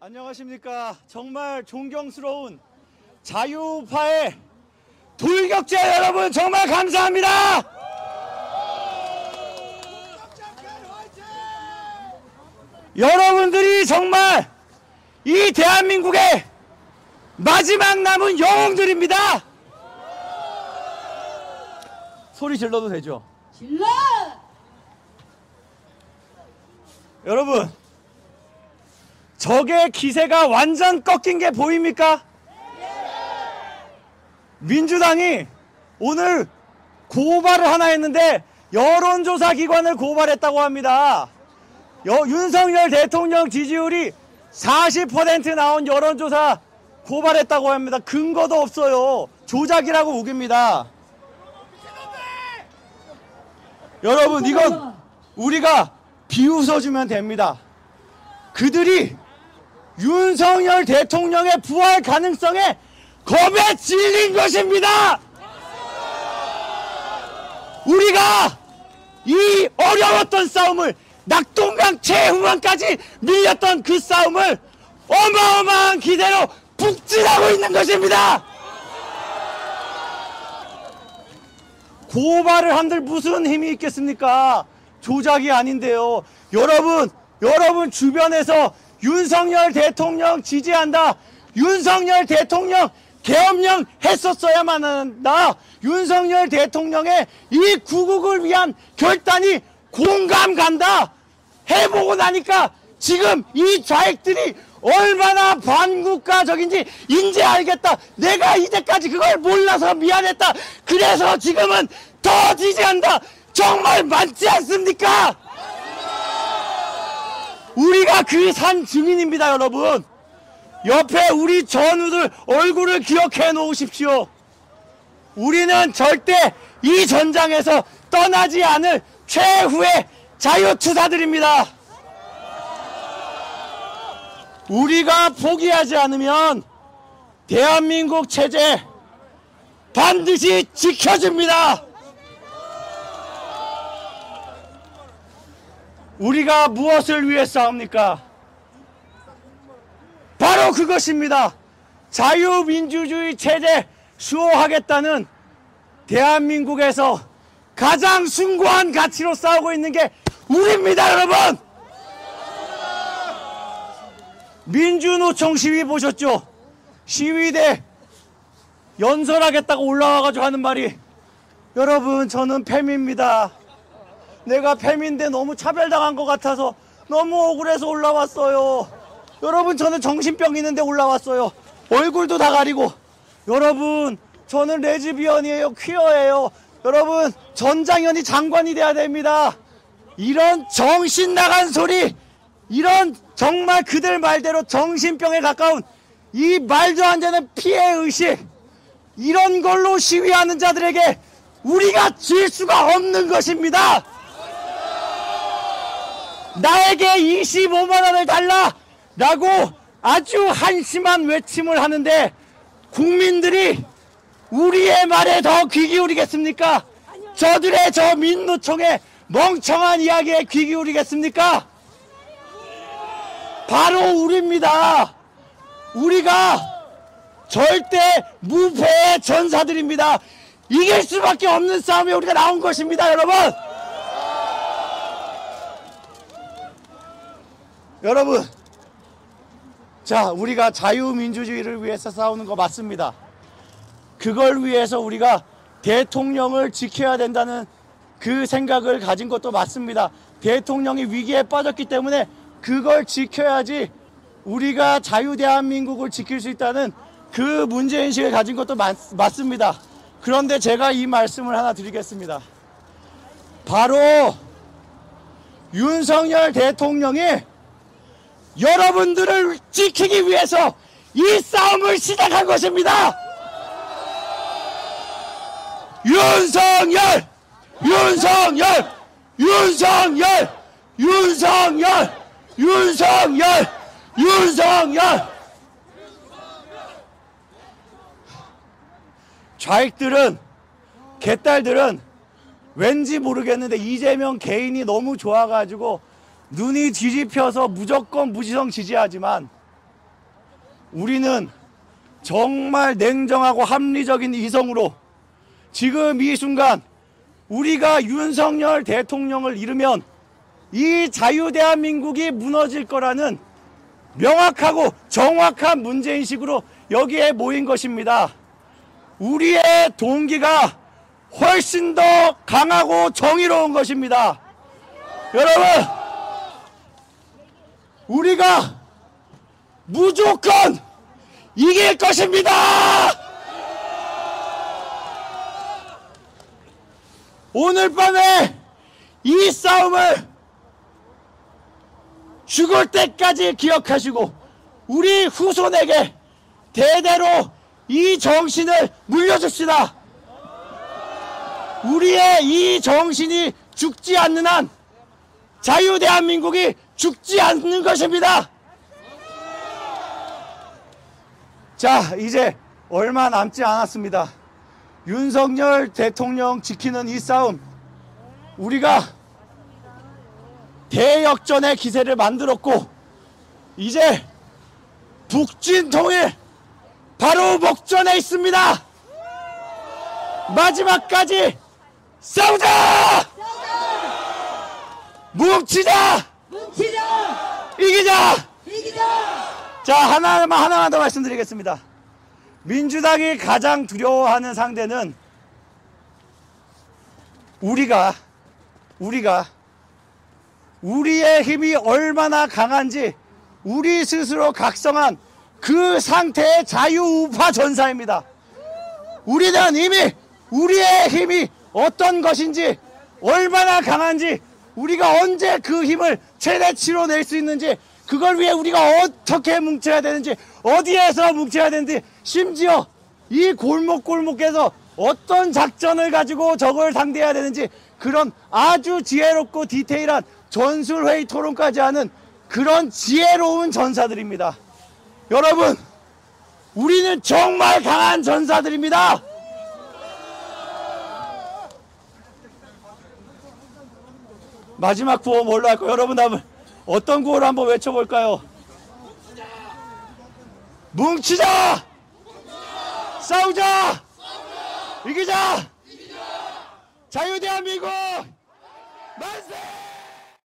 안녕하십니까. 정말 존경스러운 자유파의 돌격자 여러분, 정말 감사합니다. 여러분들이 정말 이 대한민국의 마지막 남은 영웅들입니다. 소리 질러도 되죠? 질러! 여러분, 적의 기세가 완전 꺾인 게 보입니까? 민주당이 오늘 고발을 하나 했는데 여론조사 기관을 고발했다고 합니다. 윤석열 대통령 지지율이 40% 나온 여론조사 고발했다고 합니다. 근거도 없어요. 조작이라고 우깁니다. 여러분, 이건 우리가 비웃어주면 됩니다. 그들이 윤석열 대통령의 부활 가능성에 겁에 질린 것입니다. 우리가 이 어려웠던 싸움을, 낙동강 최후반까지 밀렸던 그 싸움을 어마어마한 기대로 북진하고 있는 것입니다. 고발을 한들 무슨 힘이 있겠습니까? 조작이 아닌데요. 여러분 주변에서 윤석열 대통령 지지한다, 윤석열 대통령 계엄령 했었어야만 한다, 윤석열 대통령의 이 구국을 위한 결단이 공감 간다 해보고 나니까 지금 이 좌익들이 얼마나 반국가적인지 이제 알겠다. 내가 이제까지 그걸 몰라서 미안했다. 그래서 지금은 더 지지한다. 정말 맞지 않습니까? 우리가 그 산 증인입니다. 여러분, 옆에 우리 전우들 얼굴을 기억해 놓으십시오. 우리는 절대 이 전장에서 떠나지 않을 최후의 자유투사들입니다. 우리가 포기하지 않으면 대한민국 체제 반드시 지켜집니다. 우리가 무엇을 위해 싸웁니까? 바로 그것입니다. 자유민주주의 체제 수호하겠다는 대한민국에서 가장 숭고한 가치로 싸우고 있는 게 우리입니다. 여러분, 민주노총 시위 보셨죠? 시위대 연설하겠다고 올라와가지고 하는 말이, 여러분, 저는 팸입니다. 내가 팸인데 너무 차별당한 것 같아서 너무 억울해서 올라왔어요. 여러분, 저는 정신병 있는데 올라왔어요. 얼굴도 다 가리고. 여러분, 저는 레즈비언이에요. 퀴어예요. 여러분, 전장현이 장관이 돼야 됩니다. 이런 정신 나간 소리, 이런 정말 그들 말대로 정신병에 가까운 이 말도 안 되는 피해의식, 이런 걸로 시위하는 자들에게 우리가 질 수가 없는 것입니다. 나에게 25만원을 달라 라고 아주 한심한 외침을 하는데 국민들이 우리의 말에 더 귀 기울이겠습니까? 저들의 저 민노총의 멍청한 이야기에 귀 기울이겠습니까? 바로 우리입니다. 우리가 절대 무패의 전사들입니다. 이길 수밖에 없는 싸움에 우리가 나온 것입니다. 여러분, 자, 우리가 자유민주주의를 위해서 싸우는 거 맞습니다. 그걸 위해서 우리가 대통령을 지켜야 된다는 그 생각을 가진 것도 맞습니다. 대통령이 위기에 빠졌기 때문에 그걸 지켜야지 우리가 자유대한민국을 지킬 수 있다는 그 문제인식을 가진 것도 맞습니다. 그런데 제가 이 말씀을 하나 드리겠습니다. 바로 윤석열 대통령이 여러분들을 지키기 위해서 이 싸움을 시작한 것입니다. 윤석열! 윤석열! 윤석열! 윤석열! 윤석열! 윤석열! 좌익들은, 개딸들은 왠지 모르겠는데 이재명 개인이 너무 좋아가지고 눈이 뒤집혀서 무조건 무지성 지지하지만 우리는 정말 냉정하고 합리적인 이성으로 지금 이 순간 우리가 윤석열 대통령을 잃으면 이 자유대한민국이 무너질 거라는 명확하고 정확한 문제인식으로 여기에 모인 것입니다. 우리의 동기가 훨씬 더 강하고 정의로운 것입니다. 여러분, 우리가 무조건 이길 것입니다. 오늘 밤에 이 싸움을 죽을 때까지 기억하시고 우리 후손에게 대대로 이 정신을 물려줍시다. 우리의 이 정신이 죽지 않는 한 자유대한민국이 죽지 않는 것입니다. 자, 이제 얼마 남지 않았습니다. 윤석열 대통령 지키는 이 싸움, 우리가 대역전의 기세를 만들었고 이제 북진통일 바로 목전에 있습니다. 마지막까지 싸우자! 뭉치자! 이기자! 자, 하나만 더 말씀드리겠습니다. 민주당이 가장 두려워하는 상대는 우리의 힘이 얼마나 강한지 우리 스스로 각성한 그 상태의 자유우파 전사입니다. 우리는 이미 우리의 힘이 어떤 것인지, 얼마나 강한지, 우리가 언제 그 힘을 최대치로 낼 수 있는지, 그걸 위해 우리가 어떻게 뭉쳐야 되는지, 어디에서 뭉쳐야 되는지, 심지어 이 골목골목에서 어떤 작전을 가지고 적을 상대해야 되는지, 그런 아주 지혜롭고 디테일한 전술회의 토론까지 하는 그런 지혜로운 전사들입니다. 여러분, 우리는 정말 강한 전사들입니다. 마지막 구호 뭘로 할까요? 여러분, 어떤 구호를 한번 외쳐볼까요? 뭉치자! 싸우자! 이기자! 자유대한민국 만세!